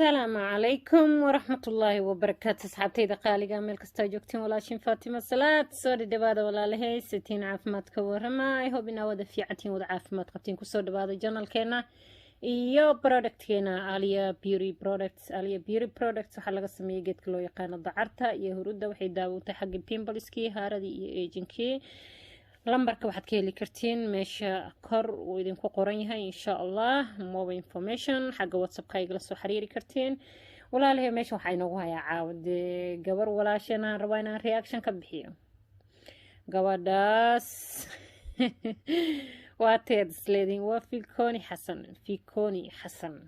السلام عليكم ورحمة الله وبركاته. أصحابتي دقالي ميل كستا جوجتين ولاشين فاطمة صلاة سوري دبادة ولا لهي ستين عافمات كورما اي هو بنا ودا فيعتين ودا عافمات قبتين كسور دبادة جانل كينا iyo productkeena Alia Beauty Products. Alia Beauty Products waxa laga sameeyay geedka loo yaqaan dacarta iyo huruudda waxay daawatay xagga pimpleski haaradii iyo agingkii lambarka waxaad ka heli kartiin meesha kor uu idinku qoran yahay insha Allah more information xagga WhatsApp-ka igala soo xiriiri kartiin walaalahay meesha waxa inoogu hayaa caawid gabar walaashana raba inaan reaction ka bixiyo gabadhaas واتيد سليدين وفيكوني حسن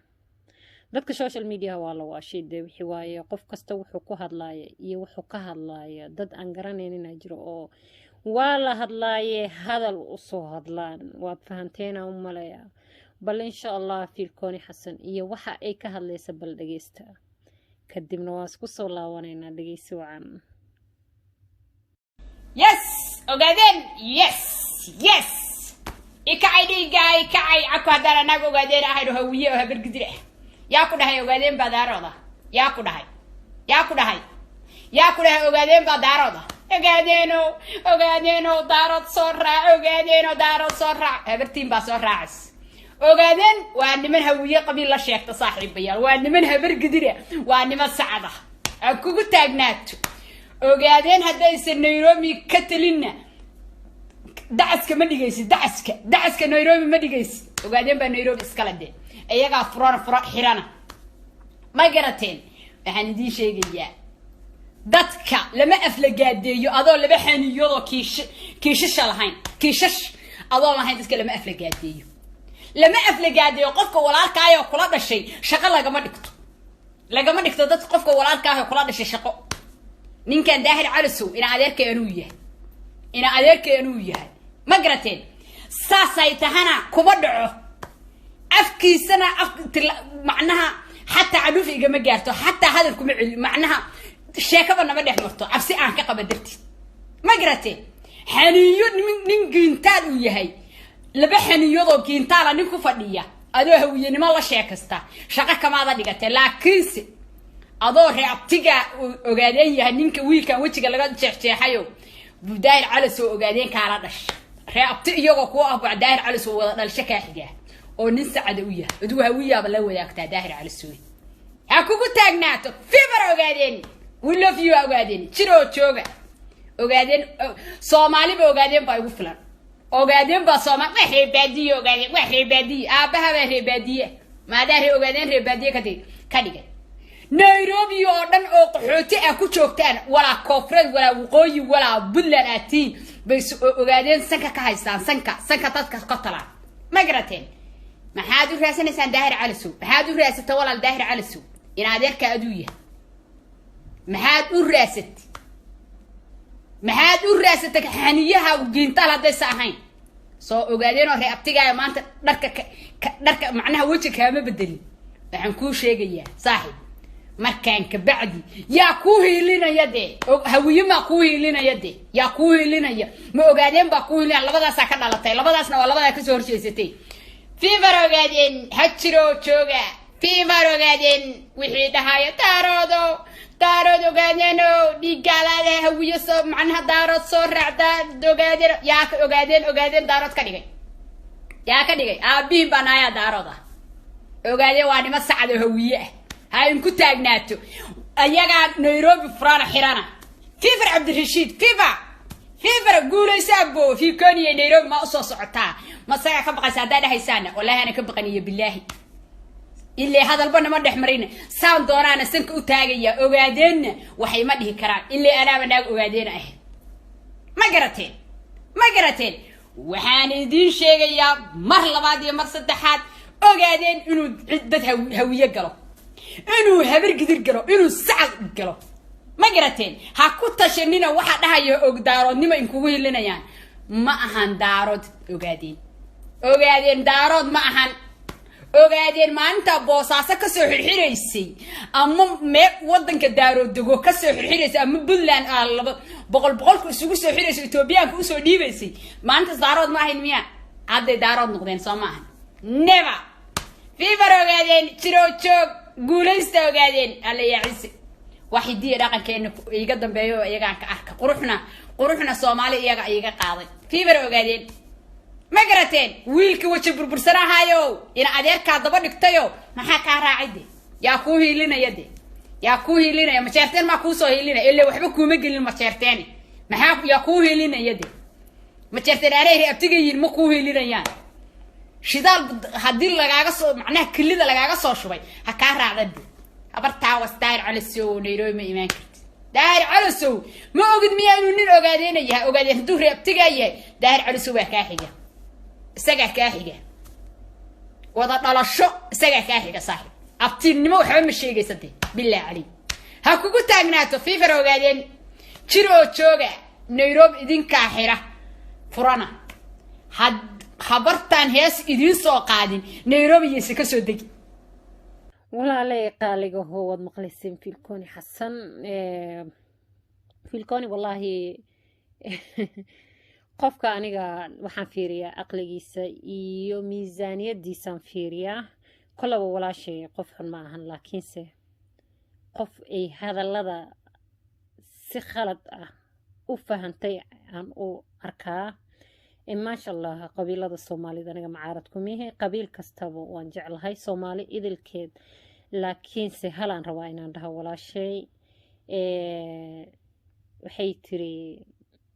dadka social media waa la waashide wixii waaye qof kasta wuxuu ku hadlaaya iyo wuxuu ka hadlaaya dad aan garanaynin jiro oo waa la hadlaaye hadal u soo hadlaan waad fahanteen u maleeya bal insha Allah fiilkooni xasan iyo waxa ay ka hadlaysa bal dhageysta kadibna waa isku soo laawaneynaa dhageysi wacan yes ogaadeen yes ikay dhigay ikay aku hadana naga ogaadeen ahaydo hawiye oo habar gidire yaa ku dhahay ogaadeen baadaarooda yaa ku dhahay ogaadeen baadaarooda ogaadeen daarood soo raac habartiin baa soo raacis ogaadeen waa niman hawiye qabiil la sheegta saaxiibayaal waa niman habar gidire waa niman sacada aan kugu taagnaato ogaadeen hadaysan Nairobi ka talina dacska ma dhigaysid dacska Nairobi ma dhigaysid ogaadeen baa Nairobi iska lade ayaga furo xirana ma garateen waxaan idin sheegayaa dadka lama aflagaadeeyo adoo laba xaniyado kiishash lahayn adoo lahayn dadka lama aflagaadeeyo qofka walaalkaayo kula dhashay shaqo lagama dhigto dadka qofka walaalkaayo kula dhashay shaqo ninkan daahir calisow ina adeerkeenu yahay ma garateen saasay tahana kuma dhaco afkiisana macnaha hatta aduuf igama gaarto hatta hadal kuma cili macnaha sheekaba nama dhex marto absi aan ka qaba darti ma garateen xaniyo nin gintaal u yahay laba xaniyado gintaala nin ku fadhiya adoo hawiyenimo la sheekasta shaqo kamaada dhigatay laakiinse adoo reabtiga ogaadeen yahay ninka wiilkan wajiga laga jeexjeexayo daahir calisow ogaadeen kaala dhash reabti iyagoo ku ah daahir calisow wada dhalsho ka xiga oo nin sacad u yahay adu hawiyaaba la wadaagtaa daahir calisow ha kugu taagnaato fibar ogaadeen we love you ogaadeen jiro jooga ogaadeen Soomaaliba ogaadeen baa igu filan ogaadeen baa Soomaali waxay baadiyo ogaadeen waxay baadiyo aabaha baa reebaadiye maadaama ogaadeen reebaadiye ka dhigay Nairobi oo dhan oo qaxooti ah ku joogtaan wala koofred wala waqooyi wala Puntland aatiin bay ogaadeen sanka ka haystaan sanka dadka ka talaan ma garateen maxaad u raasanaysaan daahir calisow maxaad u raasatay walaal daahir calisow in adeerka aduuya maxaad u raasatay xaniyaha gintaal haday saahayn soo ogaadeen oo reabtiga maanta dharka macnaha wajiga kama bedelin waxaan ku sheegayaa saaxiib markaan ka bacdi yaa ku hiilinaya de hawiye ma ku hiilinaya de yaa ku hiilinaya ma ogaadeen baa ku hiilinaya labadaas ka dhalatay labadaasna waa labada ka soo horjeesatay fiibar ogaadeen hajiro jooga fiibar ogaadeen wixii dhahayo daarood ogaadeen oo dhigaalada hawiye soo macnaha daarood soo raacda ogaadeen yaa ka ogaadeen daarood ka dhigay aabiin baa naaya daaroda ogaadeen waa nima sacad hawiye هاي إنكو تاجناتو أيها نيروبي فرانا حرانا فيفر عبد الرشيد فيفر قولوا يسابو في كوني نيروبي ما أصوص عطاه ما صايع كبقى سادة هيسانا والله أنا كبقني بالله اللي هذا البنا ما دحمرين ساوند دورانا سنك أتاجية أوجادين وحي ما ده كران اللي أنا بناق أوجادين ما قرتين وحاني دين شيء يا مرة بعد مرصد حاد أوجادين إنه عدة هوية قلو inuu habar gidir galo inuu sacad galo ma garateen ha ku tashanina waxa dhahayo og daaroodnimo in kugu hilinayaan ma ahan daarood ogaadeen daarood ma ahan ogaadeen maanta boosaaso ka soo xirxireysay ama wadanka daarood dago ka soo xirxireysay ama Puntland boqol ku isugu soo xirxireysay Ethiopia ku soo dhiibaysay maanta daarood ma ahan miya hadday daarood noqdeen Soomaaliya never fiibar ogaadeen jiro joog guulaysta ogaadeen alla ya ciise waxidii dhaqankeena iga dambeeyo iyagaan ka arka quruxna Soomaali iyaga iga qaaday fiibar ogaadeen ma garateen wiilka waji burbursanahayo ina adeerka daba dhigtayo maxaa ka raacide yaa ku hiilinaya ma jeerteen ma ku soo hiilinaya ilaa waxba kuma gelin ma jeerteen maxaa yaa ku hiilinaya ma jeerteen areeri abtigayin ma ku hiilinayaan shidaal hadii lagaaga soo macnaha kilida lagaaga soo shubay ha ka raacday abartaa wastaar calasow Nairobi ma iimaan karti daahir calasow ma ogid miyaanu nin ogaadeenayaa ogaadeen haduu reebtiga yahay daahir calasow waa ka xiga isaga ka xiga wada dhalasho isaga ka xiga saaxiib abtiinimo waxba ma sheegaysatay billaah ali ha kugu taagnaato fiifar ogaadeen jiro jooga Nairobi idinka xira furana habartan hees idin soo qaadin Nairobi yeesi ka soo degi walaalay qaaliga howad maqlaysin filkooni xasan filkooni wallahi qofka aniga waxaan fiiriyaa aqligiisa iyo miisaaniyadiisaan fiiriyaa kolaba walaashay qof xun ma ahan laakiinse qof ay hadallada si khalad ah u fahantay aan u arkaa ما شاء الله قبيلة الصومالي ده نجمع عارض كميه قبيل كستابو وانجعل هاي صومالي إذا الكيد لكن سهلا رواينا عندها ولا شيء وحيتري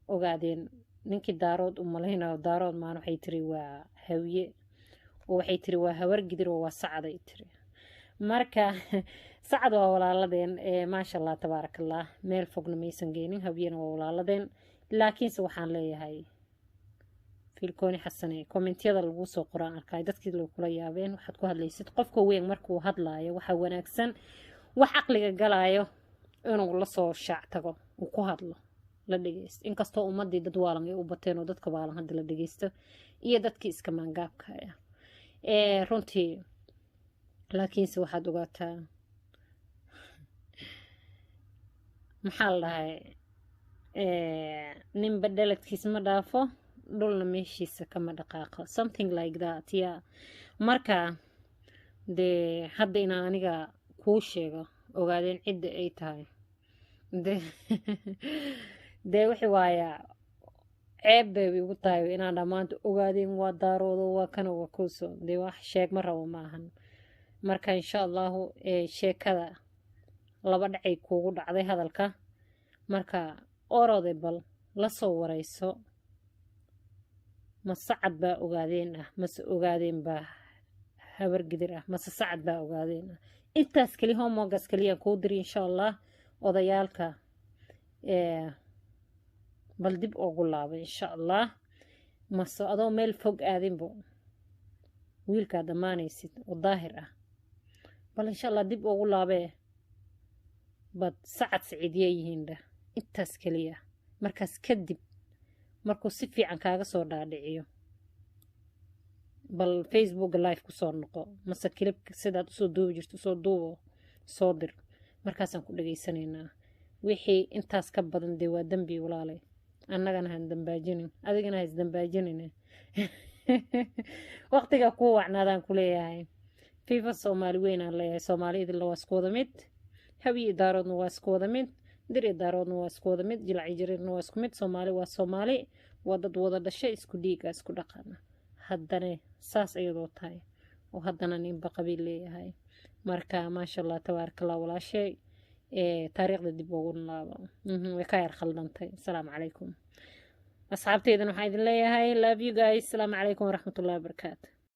وقاعدين ننكي دارود أمالهنا ودارود معنا وحيتري وهوية وحيتري وهور قدر وصعد يتري مركا صعد ولا لدين ما شاء الله تبارك الله ميل فوقنا ميسن جينين هويين ولا لدين لكن سبحان الله هاي filkooni xasane kommentiyada lagu soo qoraan arkay dadkii loo kula yaabeen waxaad ku hadlaysid qofka weyn markuu hadlaayo waxa wanaagsan wax aqliga galaayo inuu la soo shaac tago uu ku hadlo la dhageysto inkastoo ummadii dad waalan ay u bateen oo dadka waalan hadda la dhageysto iyo dadkii iska maangaabka ah runtii laakiinse waxaad ogaataa maxaa la dhahay nin bedeladkiis ma dhaafo dhulna meeshiisa kama dhaqaaqo something like that yeah marka de hadda inaan aniga kuu sheego ogaadeen cidda ay tahay de wixii waaya ceeb bay ugu tahay inaan dhammaanta ogaadeen waa daaroodo waa kana waa kuuso de wax sheeg ma rabo maahan marka insha allahu sheekada laba dhacay kuugu dhacday hadalka marka orode bal la soo warayso ما صعد با أوغادين مس أوغادين با هبر قدرة مس صعد با أوغادين إنت أسكليهم ما أسكليا كودري إن شاء الله وضيالك بلدب أقول إن شاء الله مس أضو ميل فوق آذين بو ويلك هذا ما نيسيد والظاهرة بل إن شاء الله دب أقول به بد سعد سعيديين ده إنت أسكليا مركز كدب markuu si fiican kaaga soo dhaadhiciyo bal Facebook live ku soo noqo mase clip sidaad soo duubi jirto soo duubo soo dir markaasaan ku dhageysanaynaa wixii intaas ka badan de waa dambi walaalay annagana han dambaajinin adigana hays dambaajinin waqtiga ku wacnaadaan ku leeyahay FIFA Soomaali weyn aan leeyahay Soomaali idin la wasku wada mid habi idaaradna waa isku wada mid diri daaroodna waa isku wada mid jilci jirirna waa isku mid Soomaali waa Soomaali wadad wada dhashay isku dhiiga isku dhaqana haddana saas ayadoo tahay oo haddana ninba qabiil leeyahay marka ma sha Allah tabaarakallah walaashay taariikhda dib ugu laabo way ka yar khaldantay assalaamu calaykum asxaabteedana waxaan idin leeyahay love you guys assalaamu calaykum waraxmatullaahi wabarakaatuh